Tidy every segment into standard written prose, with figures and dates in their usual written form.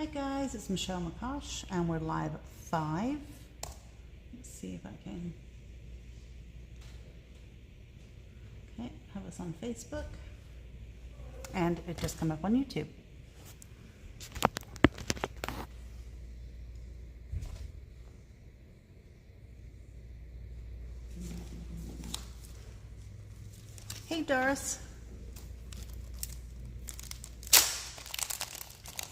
Hi guys, it's McCosh and we're live at 5. Let's see if I can. Okay, have us on Facebook. And it just come up on YouTube. Hey Doris.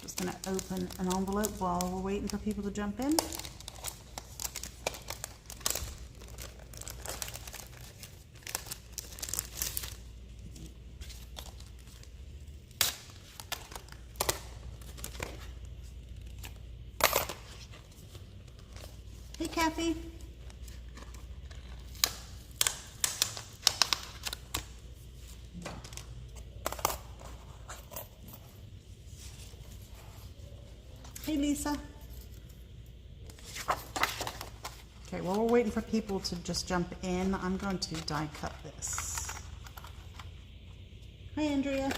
Just going to open an envelope while we're waiting for people to jump in. Hey Kathy. Hey Lisa. Okay, while we're waiting for people to just jump in, I'm going to die cut this. Hi Andrea.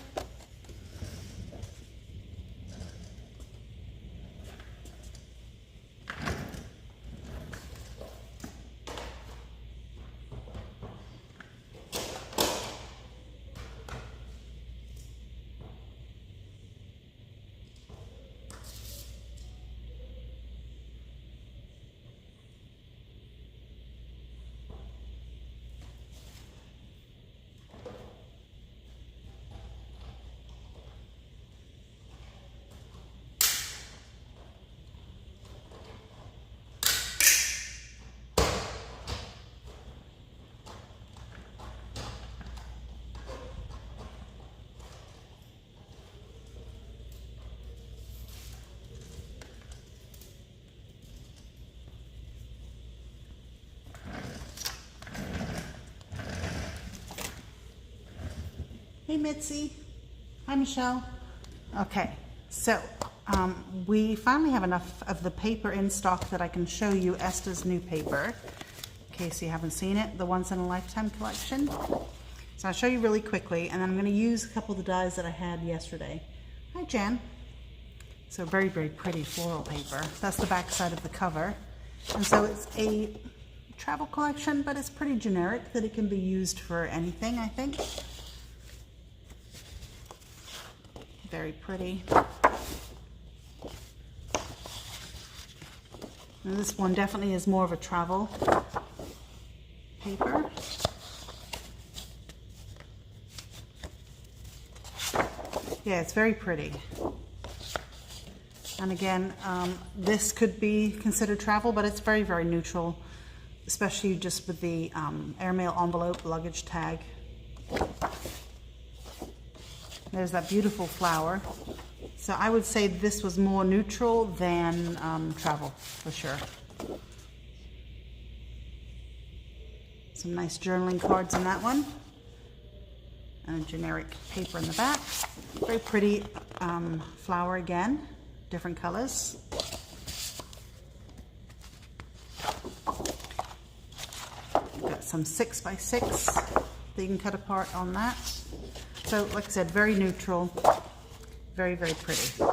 Hey Mitzi. Hi Michelle. Okay, so we finally have enough of the paper in stock that I can show you Esther's new paper, in case you haven't seen it, the Once in a Lifetime collection. So I'll show you really quickly, and then I'm going to use a couple of the dies that I had yesterday. Hi Jan. So very, very pretty floral paper. That's the back side of the cover. And so it's a travel collection, but it's pretty generic that it can be used for anything, I think. Very pretty. And this one definitely is more of a travel paper. Yeah, it's very pretty. And again, this could be considered travel, but it's very, very neutral, especially just with the airmail envelope luggage tag. There's that beautiful flower. So I would say this was more neutral than travel, for sure. Some nice journaling cards in that one. And a generic paper in the back. Very pretty flower again, different colors. Got some 6x6 that you can cut apart on that. So, like I said, very neutral, very, very pretty.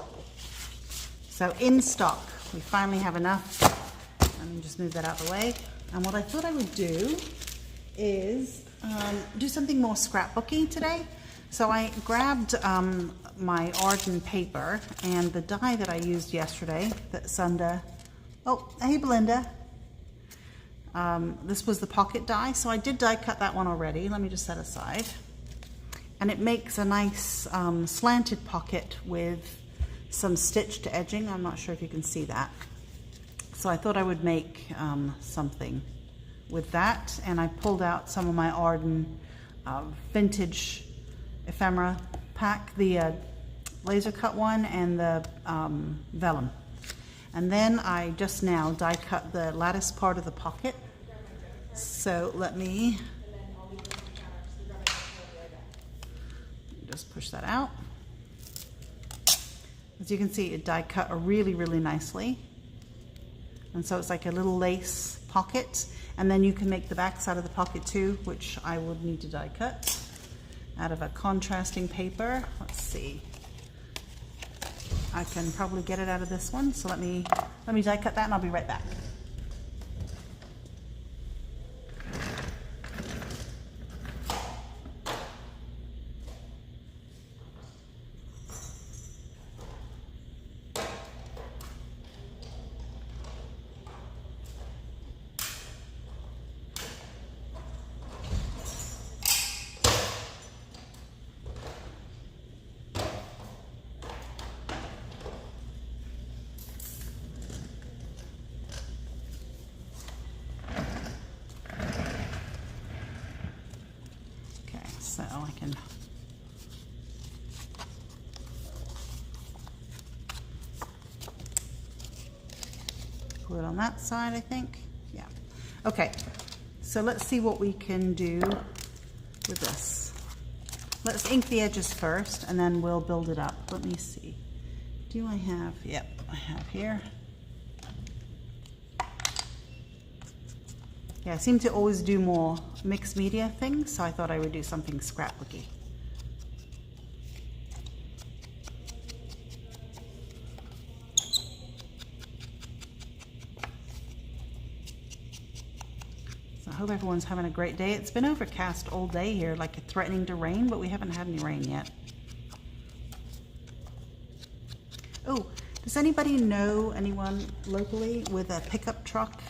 So, in stock, we finally have enough. Let me just move that out of the way. And what I thought I would do is do something more scrapbooky today. So, I grabbed my Arden paper and the die that I used yesterday that's under... Oh, hey Belinda. This was the pocket die, so I did die cut that one already. Let me just set aside. And it makes a nice slanted pocket with some stitched edging. I'm not sure if you can see that. So I thought I would make something with that. And I pulled out some of my Arden vintage ephemera pack, the laser cut one and the vellum. And then I just now die cut the lattice part of the pocket. So let me... just push that out. As you can see, it die cut really, really nicely. And so it's like a little lace pocket. And then you can make the back side of the pocket too, which I would need to die cut out of a contrasting paper. Let's see. I can probably get it out of this one. So let me die cut that and I'll be right back. So I can put it on that side, I think. Yeah. Okay. So let's see what we can do with this. Let's ink the edges first and then we'll build it up. Let me see. Do I have, yep, I have here. Yeah, I seem to always do more mixed media things, so I thought I would do something scrapbooky. So I hope everyone's having a great day. It's been overcast all day here, like threatening to rain, but we haven't had any rain yet. Oh, does anybody know anyone locally with a pickup truck?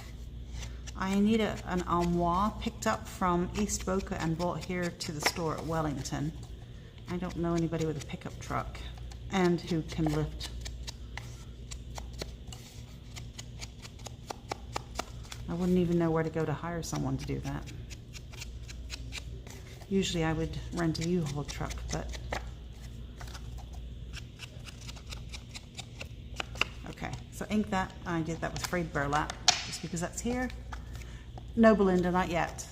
I need an armoire picked up from East Boca and brought here to the store at Wellington. I don't know anybody with a pickup truck and who can lift. I wouldn't even know where to go to hire someone to do that. Usually I would rent a U-Haul truck, but... Okay, so ink that. I did that with frayed burlap, just because that's here. No, Belinda, not yet.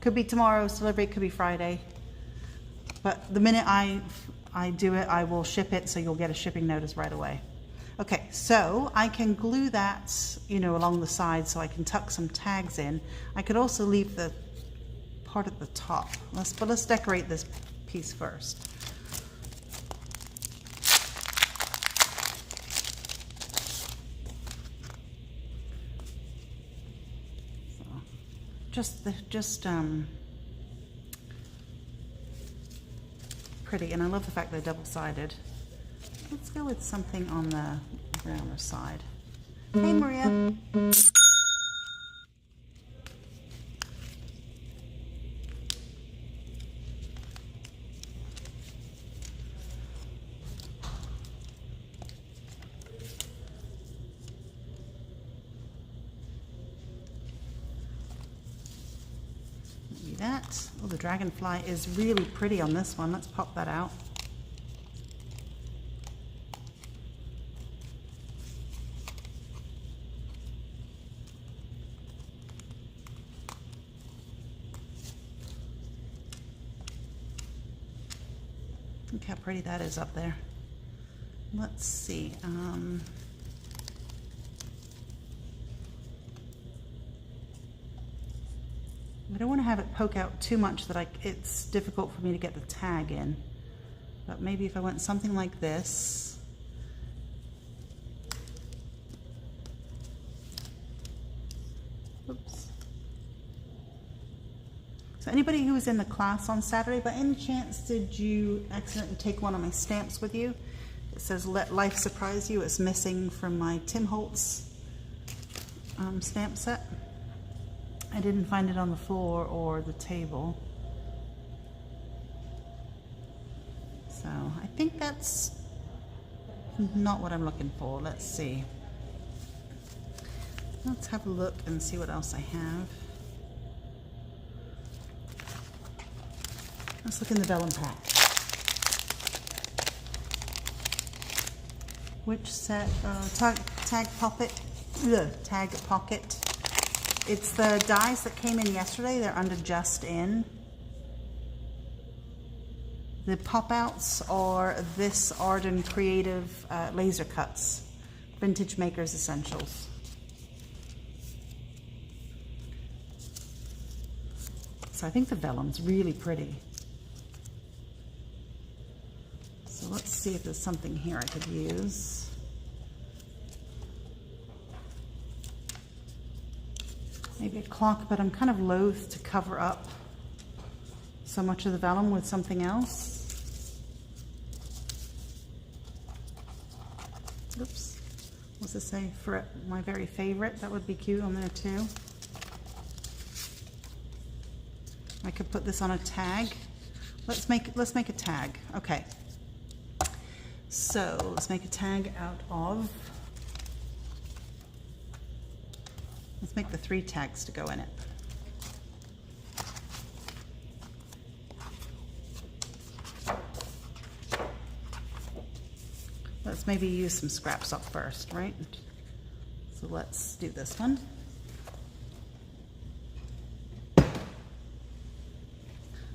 Could be tomorrow's delivery, could be Friday. But the minute I do it, I will ship it, so you'll get a shipping notice right away. Okay, so I can glue that, you know, along the side so I can tuck some tags in. I could also leave the part at the top. Let's decorate this piece first. Pretty, and I love the fact they're double-sided. Let's go with something on the browner side. Hey, Maria. That. Oh, the dragonfly is really pretty on this one. Let's pop that out. Look how pretty that is up there. Let's see. I don't want to have it poke out too much that it's difficult for me to get the tag in. But maybe if I went something like this. Oops. So anybody who was in the class on Saturday, by any chance did you accidentally take one of my stamps with you? It says "Let Life Surprise You." It's missing from my Tim Holtz stamp set. I didn't find it on the floor or the table. So I think that's not what I'm looking for. Let's see. Let's have a look and see what else I have. Let's look in the vellum pack. Which set? Tag pocket. Tag pocket. It's the dies that came in yesterday. They're under Just In. The pop-outs are this Arden Creative laser cuts. Vintage Makers Essentials. So I think the vellum's really pretty. So So let's see if there's something here I could use. Maybe a clock, but I'm kind of loath to cover up so much of the vellum with something else. Oops. What's this say? For my very favorite. That would be cute on there too. I could put this on a tag. Let's make a tag. Okay. So let's make a tag out of. Let's make the 3 tags to go in it. Let's maybe use some scraps up first, right? So let's do this one.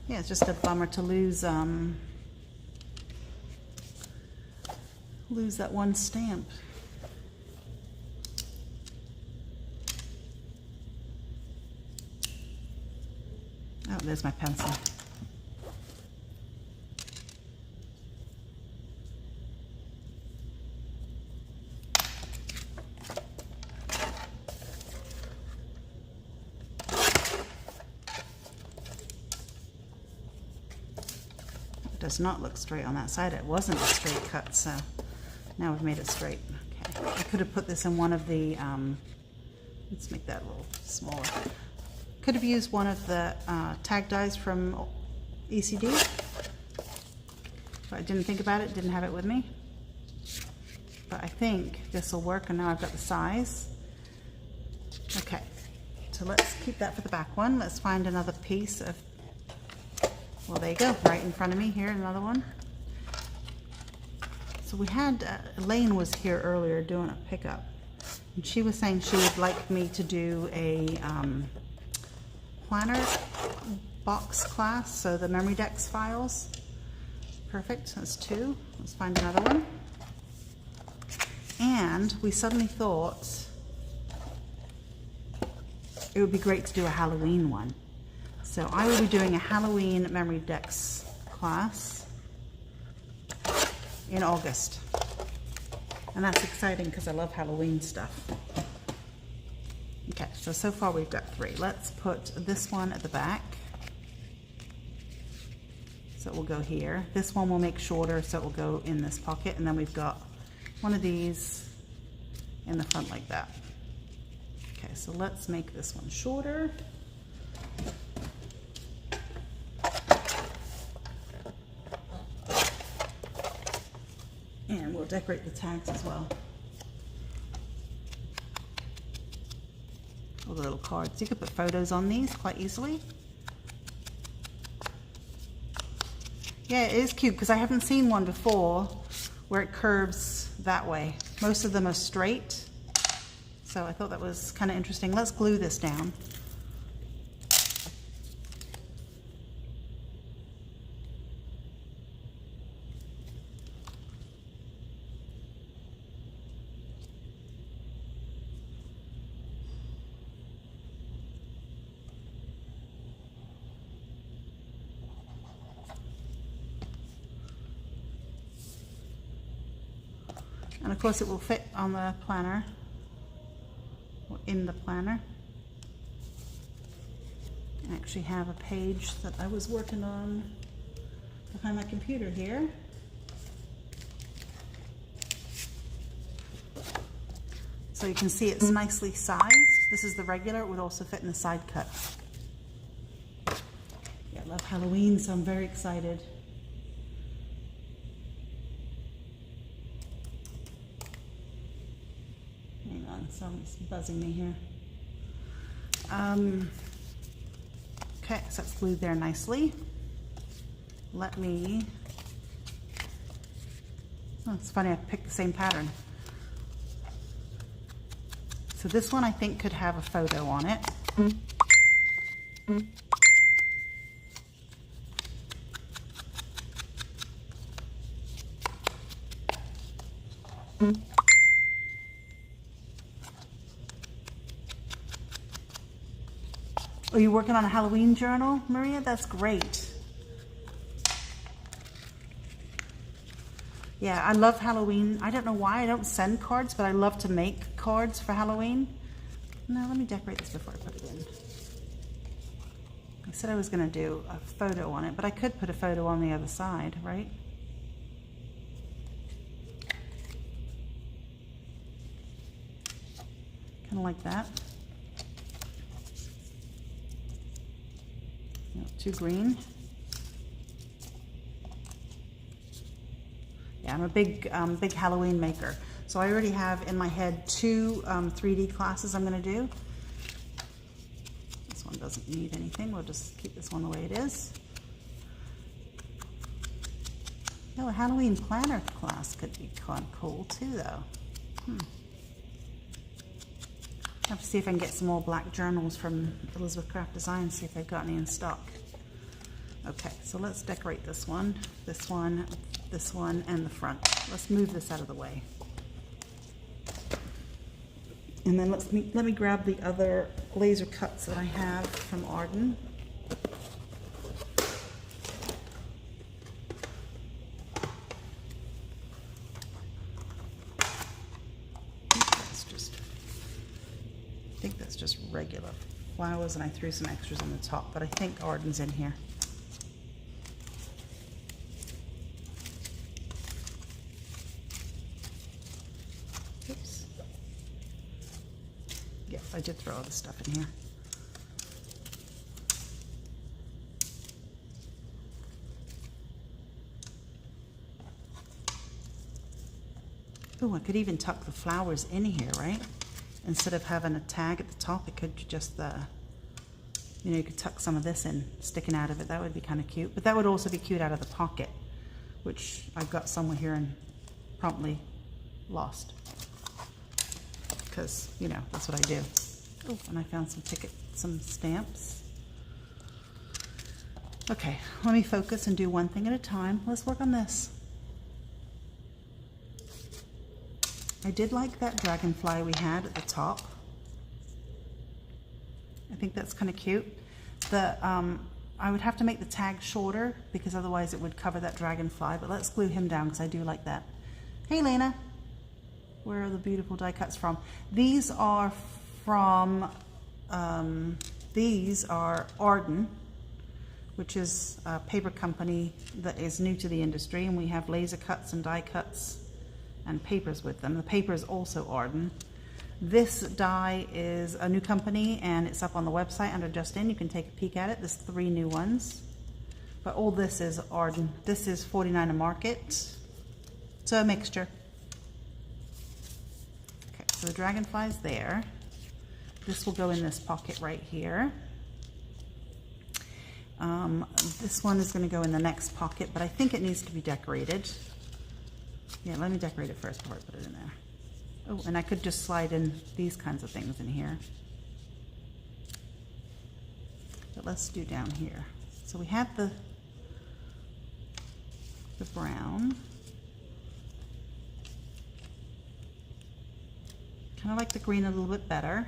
Yeah, it's just a bummer to lose that one stamp. Oh, there's my pencil. It does not look straight on that side. It wasn't a straight cut, so now we've made it straight. Okay, I could have put this in one of the, let's make that a little smaller. Could have used one of the tag dies from ECD, but I didn't think about it, didn't have it with me. But I think this will work, and now I've got the size. Okay, so let's keep that for the back one. Let's find another piece of, well, there you go, right in front of me here, another one. So we had, Elaine was here earlier doing a pickup, and she was saying she would like me to do a planner box class, so the memory decks files. Perfect, that's 2. Let's find another one. And we suddenly thought it would be great to do a Halloween one. So I will be doing a Halloween memory decks class in August. And that's exciting because I love Halloween stuff. Okay, so far we've got 3. Let's put this one at the back. So it will go here. This one will make shorter, so it will go in this pocket. And then we've got one of these in the front like that. Okay, so let's make this one shorter. And we'll decorate the tags as well. All the little cards. You could put photos on these quite easily. Yeah, it is cute because I haven't seen one before where it curves that way. Most of them are straight. So I thought that was kind of interesting. Let's glue this down. And of course it will fit on the planner, or in the planner. I actually have a page that I was working on behind my computer here. So you can see it's nicely sized. This is the regular, it would also fit in the side cut. Yeah, I love Halloween, so I'm very excited. Someone's buzzing me here. Okay, so it's glued there nicely. Let me, oh, it's funny, I picked the same pattern. So this one I think could have a photo on it. Are you working on a Halloween journal, Maria? That's great. Yeah, I love Halloween. I don't know why I don't send cards, but I love to make cards for Halloween. No, let me decorate this before I put it in. I said I was going to do a photo on it, but I could put a photo on the other side, right? Kind of like that. No, too green. Yeah, I'm a big Halloween maker. So I already have in my head 2 3D classes I'm going to do. This one doesn't need anything. We'll just keep this one the way it is. Oh, a Halloween planner class could be kind of cool too, though. I have to see if I can get some more black journals from Elizabeth Craft Design, see if they've got any in stock. Okay, so let's decorate this one, and the front. Let's move this out of the way. And then let me grab the other laser cuts that I have from Arden. I think that's just regular flowers, and I threw some extras on the top, but I think Arden's in here. Oops. Yeah, I did throw all the stuff in here. Oh, I could even tuck the flowers in here, right? Instead of having a tag at the top, it could just you could tuck some of this in, sticking out of it. That would be kind of cute. But that would also be cute out of the pocket, which I've got somewhere here and promptly lost. Because, that's what I do. Oh, and I found some stamps. Okay, let me focus and do one thing at a time. Let's work on this. I did like that dragonfly we had at the top. I think that's kind of cute. I would have to make the tag shorter because otherwise it would cover that dragonfly, but let's glue him down because I do like that. Hey Lena, where are the beautiful die cuts from? These are from, these are Arden, which is a paper company that is new to the industry, and we have laser cuts and die cuts and papers with them. The paper is also Arden. This die is a new company and it's up on the website under Just In. You can take a peek at it. There's 3 new ones. But all this is Arden. This is $49 a market. So a mixture. Okay, so the dragonfly's there. This will go in this pocket right here. This one is going to go in the next pocket, but I think it needs to be decorated. Yeah, let me decorate it first before I put it in there. Oh, and I could just slide in these kinds of things in here. But let's do down here. So we have the brown. Kind of like the green a little bit better.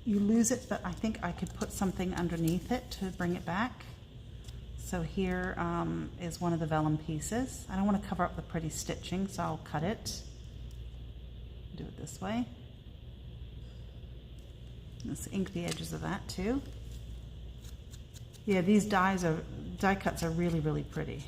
You lose it, but I think I could put something underneath it to bring it back. So here is one of the vellum pieces. I don't want to cover up the pretty stitching, so I'll cut it. Do it this way. Let's ink the edges of that too. Yeah, these die cuts are really, really pretty.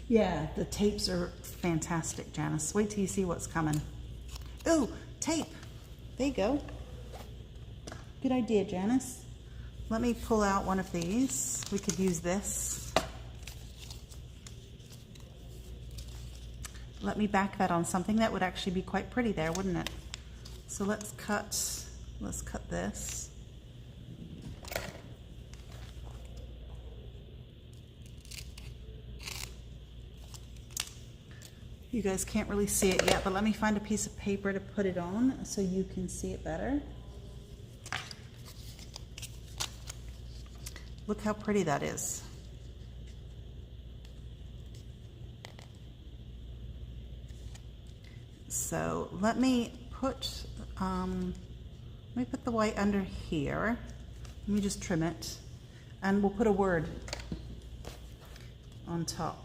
Yeah, the tapes are fantastic, Janice. Wait till you see what's coming. Ooh, tape. There you go. Good idea, Janice. Let me pull out one of these. We could use this. Let me back that on something that would actually be quite pretty there, wouldn't it? So let's cut this. You guys can't really see it yet, but let me find a piece of paper to put it on so you can see it better. Look how pretty that is. So let me put, let me put the white under here. Let me just trim it. And we'll put a word on top.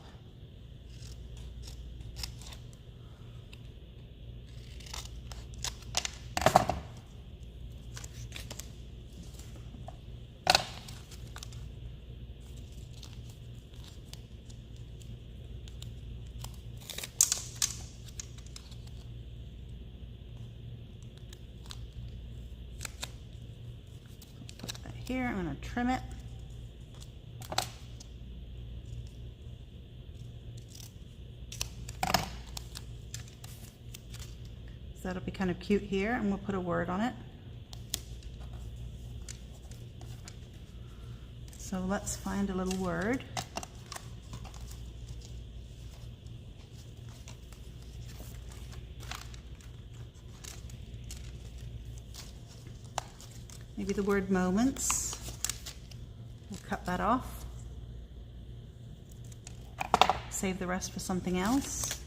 Here, I'm going to trim it. So that'll be kind of cute here, and we'll put a word on it. So let's find a little word. Maybe the word moments. We'll cut that off. Save the rest for something else.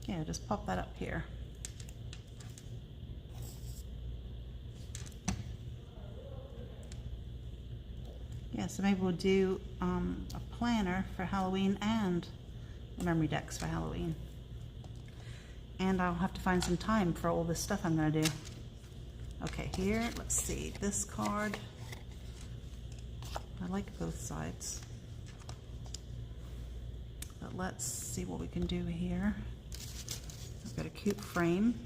Yeah, just pop that up here. Yeah, so maybe we'll do a planner for Halloween and memory decks for Halloween. And I'll have to find some time for all this stuff I'm going to do. Okay, here, let's see, this card. I like both sides. But let's see what we can do here. I've got a cute frame.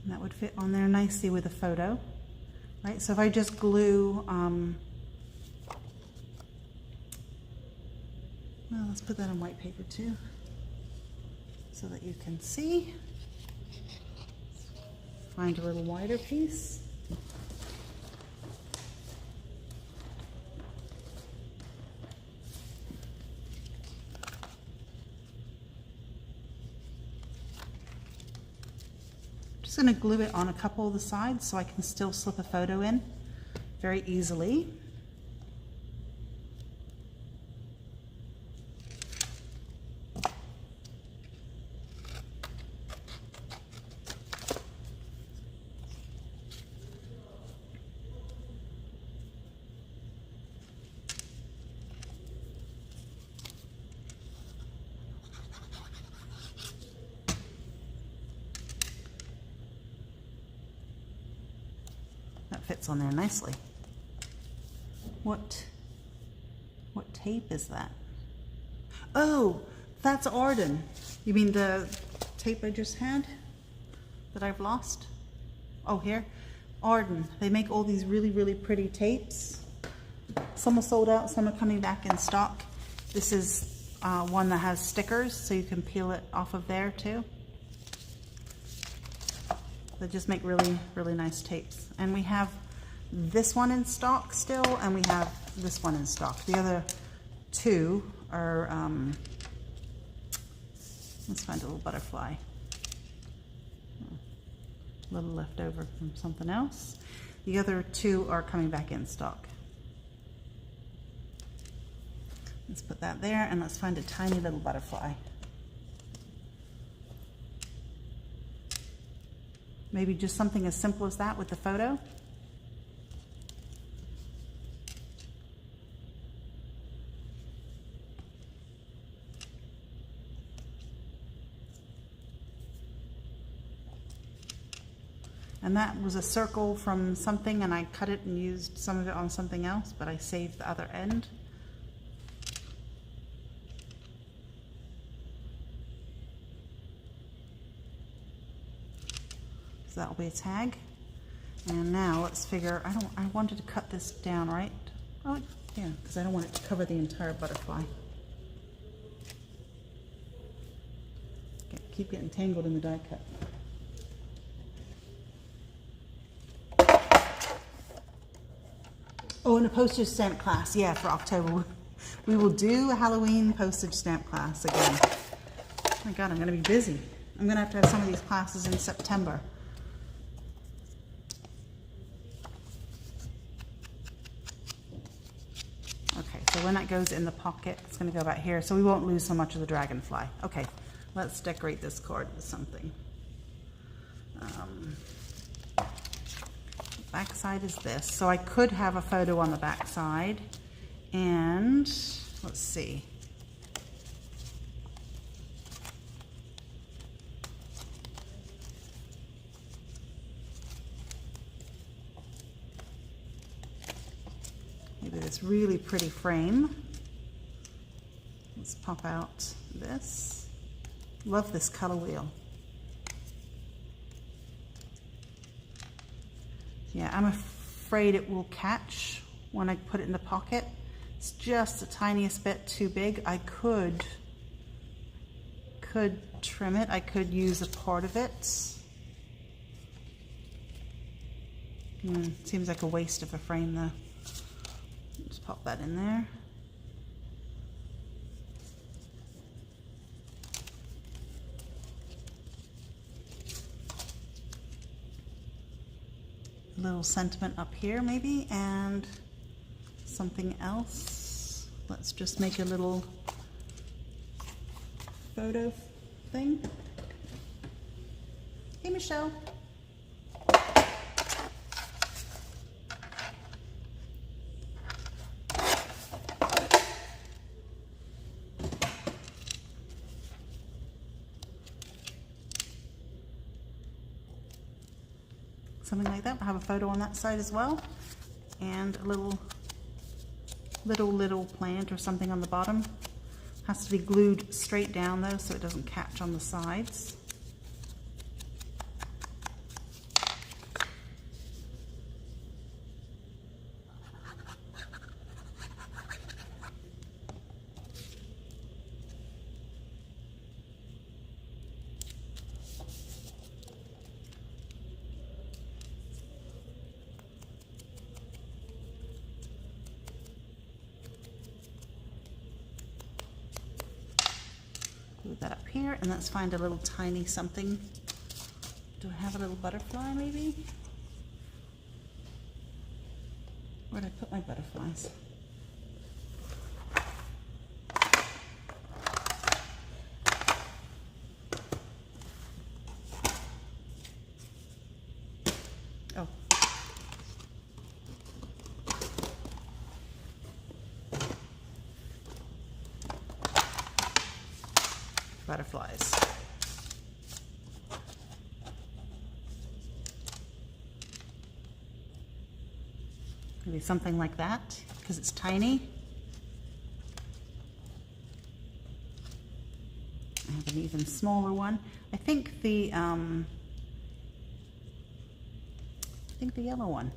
And that would fit on there nicely with a photo, right? So if I just glue, well, let's put that on white paper too, so that you can see. Find a little wider piece. Just going to glue it on a couple of the sides so I can still slip a photo in very easily. That fits on there nicely. What tape is that? Oh, that's Arden. You mean the tape I just had that I've lost? Oh, here. Arden. They make all these really, really pretty tapes. Some are sold out, some are coming back in stock. This is one that has stickers, so you can peel it off of there too. They just make really, really nice tapes. And we have this one in stock still, and we have this one in stock. The other two are, let's find a little butterfly. A little left over from something else. The other two are coming back in stock. Let's put that there, and let's find a tiny little butterfly. Maybe just something as simple as that with the photo. And that was a circle from something, and I cut it and used some of it on something else, but I saved the other end. So that'll be a tag. And now let's figure, I wanted to cut this down, right? Oh, yeah, because I don't want it to cover the entire butterfly. Keep getting tangled in the die cut. Oh, and a postage stamp class. Yeah, for October. We will do a Halloween postage stamp class again. Oh my God, I'm going to be busy. I'm going to have some of these classes in September. Okay, so when that goes in the pocket, it's going to go back here, so we won't lose so much of the dragonfly. Okay, let's decorate this card with something. Back side is this, so I could have a photo on the back side, and let's see. Maybe this really pretty frame. Let's pop out this. Love this color wheel. Yeah, I'm afraid it will catch when I put it in the pocket. It's just the tiniest bit too big. I could trim it. I could use a part of it. Seems like a waste of a frame though. Just pop that in there. A little sentiment up here maybe, and something else. Let's just make a little photo thing. Hey, Michelle. Something like that. We'll have a photo on that side as well, and a little plant or something on the bottom. Has to be glued straight down though, so it doesn't catch on the sides. Move that up here, and let's find a little tiny something. Do I have a little butterfly maybe? Where did I put my butterflies? Oh. Butterflies. Maybe something like that, because it's tiny. I have an even smaller one. I think the yellow one.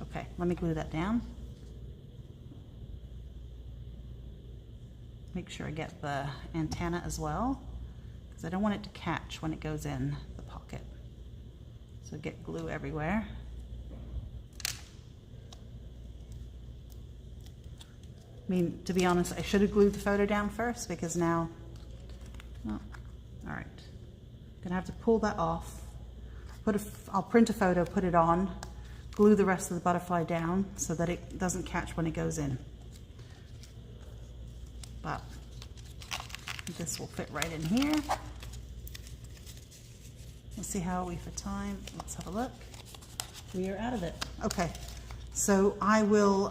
Okay, let me glue that down. Make sure I get the antenna as well, because I don't want it to catch when it goes in the pocket. So get glue everywhere. I mean, to be honest, I should have glued the photo down first, because now, oh, all right. Gonna have to pull that off. I'll print a photo, put it on, glue the rest of the butterfly down so that it doesn't catch when it goes in. But this will fit right in here. Let's see how are we for time. Let's have a look. We are out of it. Okay, so I will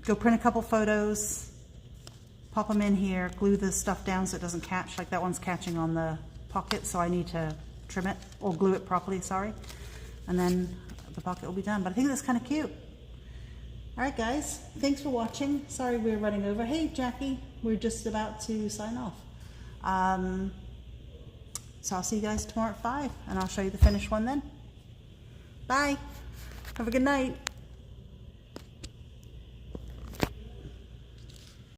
go print a couple photos, pop them in here, glue the stuff down so it doesn't catch. Like that one's catching on the pocket, so I need to trim it or glue it properly, sorry. And then the pocket will be done. But I think that's kind of cute. All right, guys, thanks for watching. Sorry we're running over. Hey, Jackie, we're just about to sign off. So I'll see you guys tomorrow at 5, and I'll show you the finished one then. Bye. Have a good night.